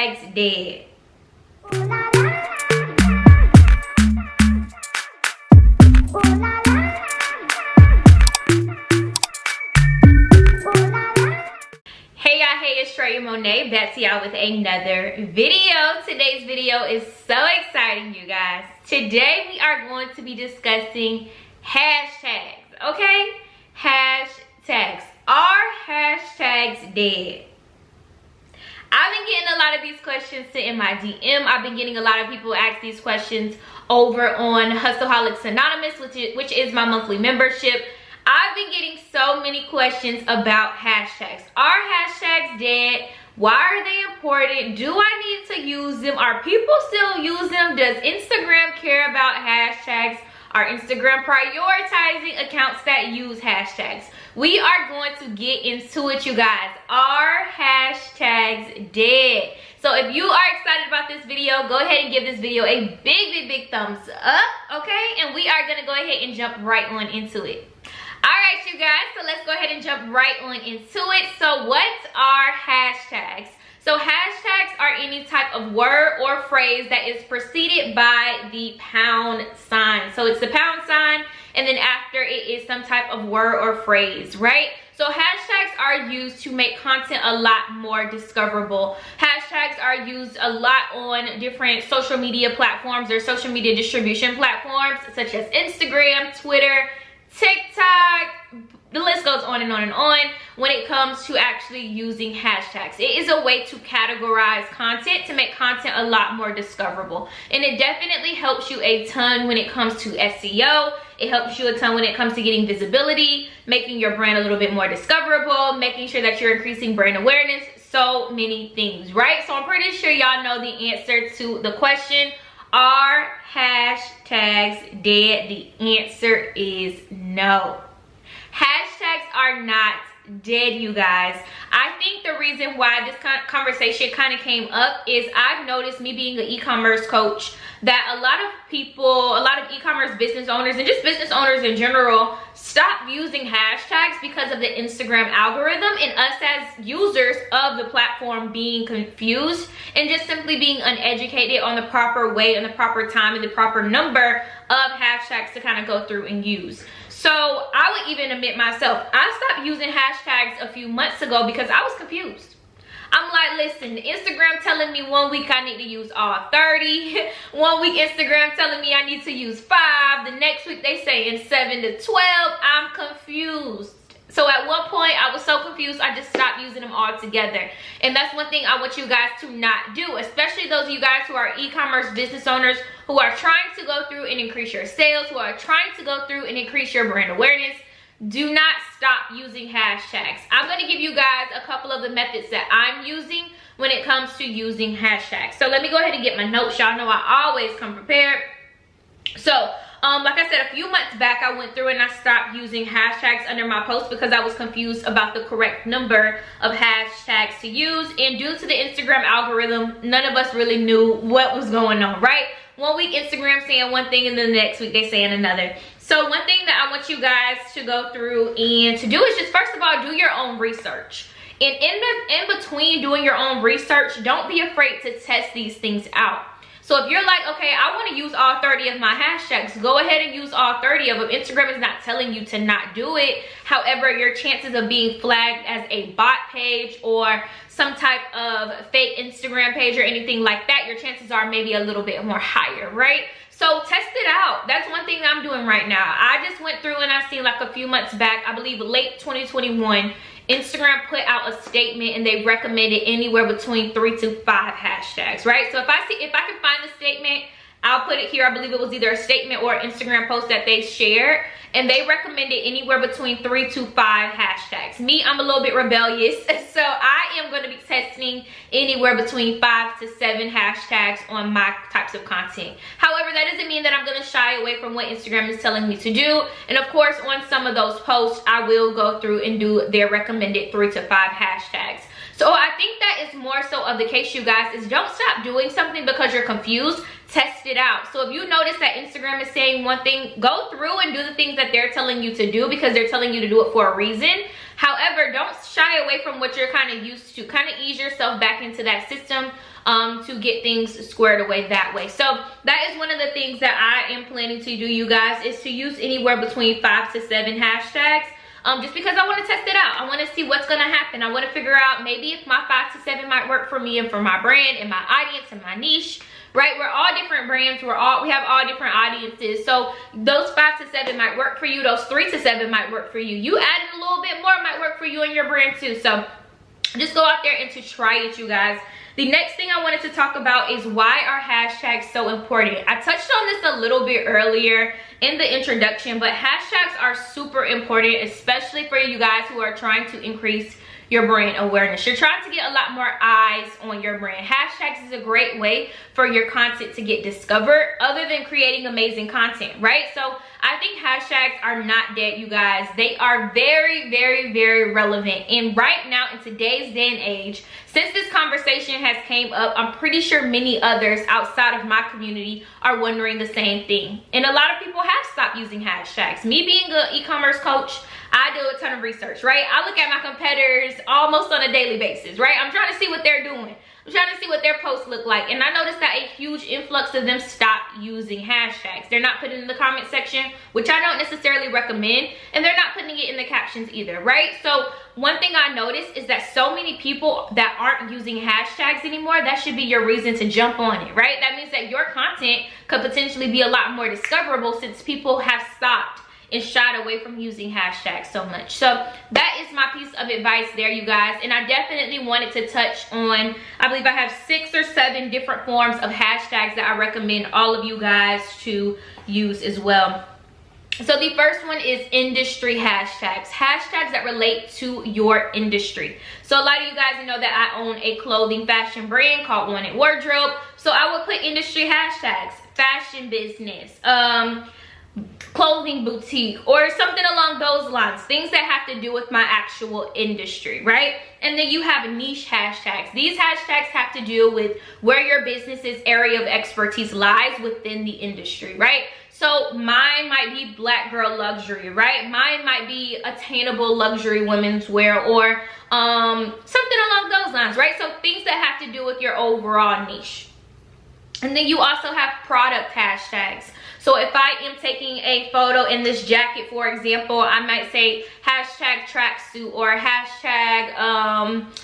hashtags dead. Hey y'all, hey, it's Troyia Monay, back to y'all with another video. Today's video is so exciting, you guys. Today we are going to be discussing hashtags, okay? Hashtags. Are hashtags dead? I've been getting a lot of these questions sent in my DM. I've been getting a lot of people ask these questions over on Hustleholics Anonymous, which is my monthly membership. I've been getting so many questions about hashtags. Are hashtags dead? Why are they important? Do I need to use them? Are people still use them? Does Instagram care about hashtags? Are Instagram prioritizing accounts that use hashtags? We are going to get into it, you guys. Are hashtags dead? So if you are excited about this video, go ahead and give this video a big thumbs up, okay? And we are gonna go ahead and jump right on into it. All right, you guys, so let's go ahead and jump right on into it. So what are hashtags? So hashtags are any type of word or phrase that is preceded by the pound sign. So it's the pound sign, and then after it is some type of word or phrase, right? So hashtags are used to make content a lot more discoverable. Hashtags are used a lot on different social media platforms or social media distribution platforms such as Instagram, Twitter, TikTok, the list goes on and on and on when it comes to actually using hashtags. It is a way to categorize content, to make content a lot more discoverable. And it definitely helps you a ton when it comes to SEO. It helps you a ton when it comes to getting visibility, making your brand a little bit more discoverable, making sure that you're increasing brand awareness, so many things, right? So I'm pretty sure y'all know the answer to the question, are hashtags dead? The answer is no. Hashtags are not dead, you guys. I think the reason why this conversation kind of came up is I've noticed, me being an e-commerce coach, that a lot of people, a lot of e-commerce business owners and just business owners in general stop using hashtags because of the Instagram algorithm, and us as users of the platform being confused and just simply being uneducated on the proper way and the proper time and the proper number of hashtags to kind of go through and use. So I would even admit myself, I stopped using hashtags a few months ago because I was confused. I'm like, listen, Instagram telling me 1 week I need to use all 30. 1 week Instagram telling me I need to use 5. The next week they saying 7 to 12. I'm confused. So at one point I was so confused I just stopped using them all together. And that's one thing I want you guys to not do, especially those of you guys who are e-commerce business owners who are trying to go through and increase your sales, who are trying to go through and increase your brand awareness. Do not stop using hashtags. I'm going to give you guys a couple of the methods that I'm using when it comes to using hashtags. So let me go ahead and get my notes. Y'all know I always come prepared. So like I said, a few months back I went through and I stopped using hashtags under my posts because I was confused about the correct number of hashtags to use, and due to the Instagram algorithm, none of us really knew what was going on, right? 1 week Instagram saying one thing and then the next week they saying another. So one thing that I want you guys to go through and to do is just, first of all, do your own research. And in between doing your own research, don't be afraid to test these things out. So if you're like, okay, I want to use all 30 of my hashtags, go ahead and use all 30 of them. Instagram is not telling you to not do it. However, your chances of being flagged as a bot page or some type of fake Instagram page or anything like that, your chances are maybe a little bit more higher, right? So test it out. That's one thing that I'm doing right now. I just went through and I seen like a few months back, I believe late 2021, Instagram put out a statement and they recommended anywhere between 3 to 5 hashtags, right? So if I can find the statement, I'll put it here. I believe it was either a statement or an Instagram post that they shared, and they recommended anywhere between 3 to 5 hashtags. Me, I'm a little bit rebellious, so I am going to be testing anywhere between 5 to 7 hashtags on my types of content. However, that doesn't mean that I'm going to shy away from what Instagram is telling me to do. And of course, on some of those posts, I will go through and do their recommended 3 to 5 hashtags. So I think that is more so of the case, you guys, is don't stop doing something because you're confused. Test it out. So if you notice that Instagram is saying one thing, go through and do the things that they're telling you to do because they're telling you to do it for a reason. However, don't shy away from what you're kind of used to. Kind of ease yourself back into that system to get things squared away that way. So that is one of the things that I am planning to do, you guys, is to use anywhere between 5 to 7 hashtags. Just because I want to test it out. I want to see what's going to happen. I want to figure out maybe if my 5 to 7 might work for me and for my brand and my audience and my niche, right? We're all different brands. We have all different audiences. So those 5 to 7 might work for you. Those 3 to 7 might work for you. You adding a little bit more might work for you and your brand too. So just go out there and to try it, you guys. The next thing I wanted to talk about is why are hashtags so important. I touched on this a little bit earlier in the introduction, but hashtags are super important, especially for you guys who are trying to increase your brand awareness. You're trying to get a lot more eyes on your brand. Hashtags is a great way for your content to get discovered, other than creating amazing content, right? So I think hashtags are not dead, you guys. They are very, very, very relevant. And right now, in today's day and age, since this conversation has came up, I'm pretty sure many others outside of my community are wondering the same thing. And a lot of people have stopped using hashtags. Me being an e-commerce coach, I do a ton of research, right? I look at my competitors almost on a daily basis, right? I'm trying to see what they're doing. I'm trying to see what their posts look like. And I noticed that a huge influx of them stopped using hashtags. They're not putting it in the comment section, which I don't necessarily recommend. And they're not putting it in the captions either, right? So one thing I noticed is that so many people that aren't using hashtags anymore, that should be your reason to jump on it, right? That means that your content could potentially be a lot more discoverable since people have stopped and shied away from using hashtags so much. So that is my piece of advice there, you guys. And I definitely wanted to touch on, I believe I have 6 or 7 different forms of hashtags that I recommend all of you guys to use as well. So the first one is industry hashtags. Hashtags that relate to your industry. So a lot of you guys know that I own a clothing fashion brand called Wanted Wardrobe. So I would put industry hashtags, fashion business, clothing boutique, or something along those lines, things that have to do with my actual industry, right? And then you have niche hashtags. These hashtags have to do with where your business's area of expertise lies within the industry, right? So mine might be black girl luxury, right? Mine might be attainable luxury women's wear, or something along those lines, right? So things that have to do with your overall niche. And then you also have product hashtags. So if I am taking a photo in this jacket, for example, I might say hashtag tracksuit or hashtag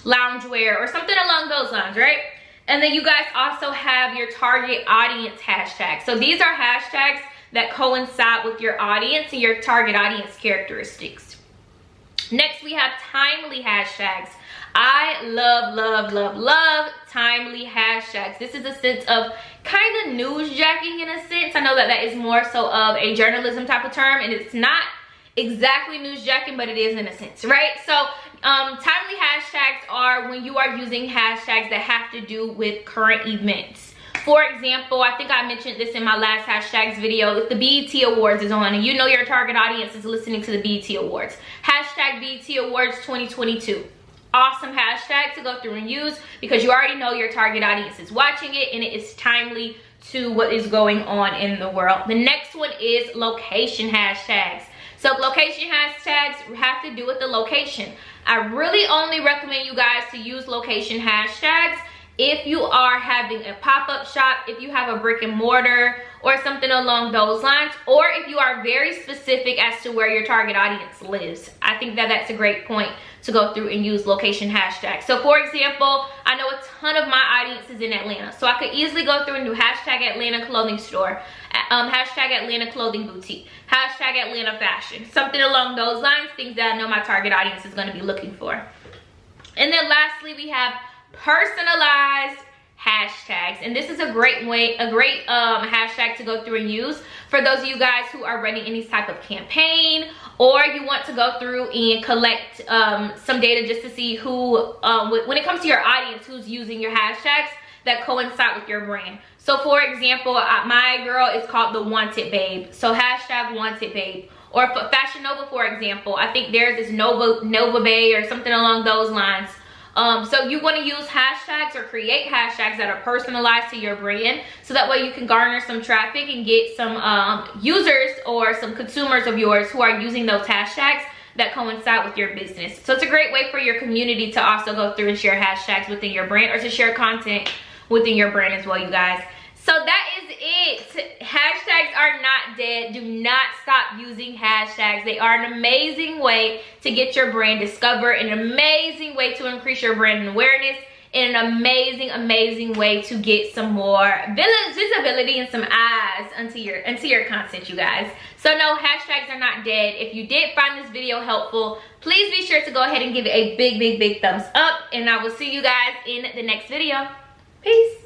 loungewear or something along those lines, right? And then you guys also have your target audience hashtags. So these are hashtags that coincide with your audience and your target audience characteristics. Next, we have timely hashtags. I love timely hashtags. This is a sense of kind of newsjacking in a sense. I know that that is more so of a journalism type of term, and it's not exactly newsjacking, but it is in a sense, right? So timely hashtags are when you are using hashtags that have to do with current events. For example, I think I mentioned this in my last hashtags video. If the BET Awards is on and you know your target audience is listening to the BET Awards, hashtag BET Awards 2022. Awesome hashtag to go through and use because you already know your target audience is watching it and it is timely to what is going on in the world. The next one is location hashtags. So location hashtags have to do with the location. I really only recommend you guys to use location hashtags if you are having a pop-up shop, if you have a brick and mortar or something along those lines, or if you are very specific as to where your target audience lives. I think that that's a great point to go through and use location hashtags. So for example, I know a ton of my audience is in Atlanta, so I could easily go through and do hashtag Atlanta clothing store, hashtag Atlanta clothing boutique, hashtag Atlanta fashion, something along those lines, things that I know my target audience is going to be looking for. And then lastly, we have personalized hashtags, and this is a great hashtag to go through and use for those of you guys who are running any type of campaign, or you want to go through and collect some data just to see who, when it comes to your audience, who's using your hashtags that coincide with your brand. So for example, my girl is called the Wanted Babe, so hashtag Wanted Babe. Or for Fashion Nova, for example, I think theirs is Nova Bay or something along those lines. So you want to use hashtags or create hashtags that are personalized to your brand, so that way you can garner some traffic and get some users or some consumers of yours who are using those hashtags that coincide with your business. So it's a great way for your community to also go through and share hashtags within your brand, or to share content within your brand as well, you guys. So that is it. Hashtags are not dead. Do not stop using hashtags. They are an amazing way to get your brand discovered, an amazing way to increase your brand awareness, and an amazing way to get some more visibility and some eyes into your content, you guys. So no, hashtags are not dead. If you did find this video helpful, please be sure to go ahead and give it a big thumbs up, and I will see you guys in the next video. Peace.